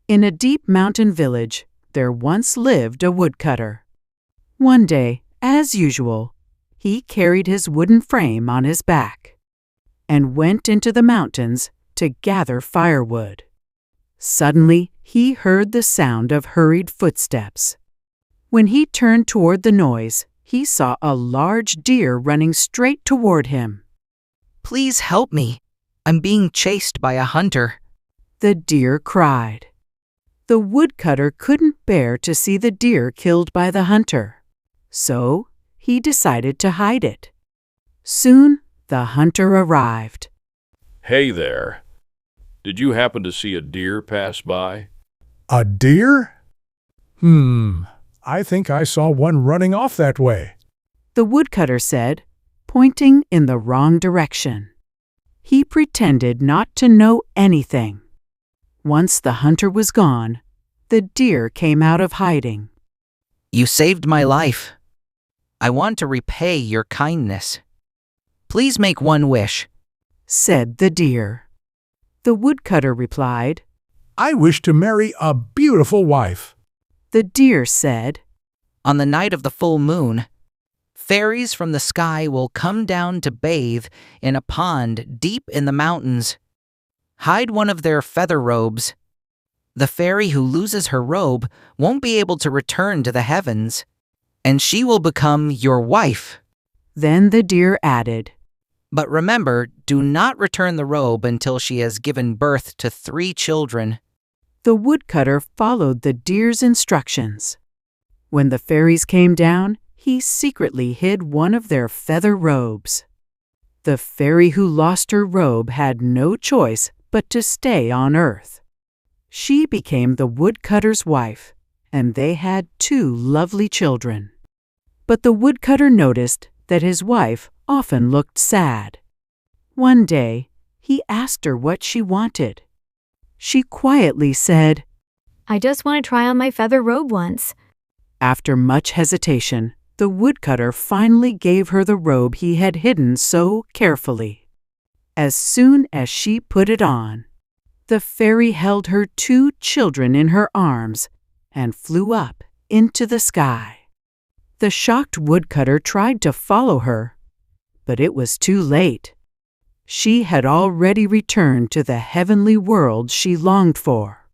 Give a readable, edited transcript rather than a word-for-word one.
In a deep mountain village, there once lived a woodcutter. One day, as usual, he carried his wooden frame on his back and went into the mountains to gather firewood. Suddenly, he heard the sound of hurried footsteps. When he turned toward the noise, he saw a large deer running straight toward him. "Please help me. I'm being chased by a hunter," the deer cried. The woodcutter couldn't bear to see the deer killed by the hunter, so he decided to hide it. Soon, the hunter arrived. "Hey there. Did you happen to see a deer pass by?" A deer? I think I saw one running off that way. The woodcutter said, pointing in the wrong direction. He pretended not to know anything. Once the hunter was gone, the deer came out of hiding. "You saved my life. I want to repay your kindness. Please make one wish," said the deer. The woodcutter replied. I wish to marry a beautiful wife. The deer said, "On the night of the full moon, fairies from the sky will come down to bathe in a pond deep in the mountains. Hide one of their feather robes. The fairy who loses her robe won't be able to return to the heavens, and she will become your wife. Then the deer added, But remember, do not return the robe until she has given birth to 3 children." The woodcutter followed the deer's instructions. When the fairies came down, he secretly hid one of their feather robes. The fairy who lost her robe had no choice but to stay on Earth. She became the woodcutter's wife, and they had 2 lovely children. But the woodcutter noticed that his wife often looked sad. One day, he asked her what she wanted. She quietly said, "I just want to try on my feather robe once." After much hesitation, the woodcutter finally gave her the robe he had hidden so carefully. As soon as she put it on, the fairy held her 2 children in her arms and flew up into the sky. The shocked woodcutter tried to follow her, but it was too late. She had already returned to the heavenly world she longed for.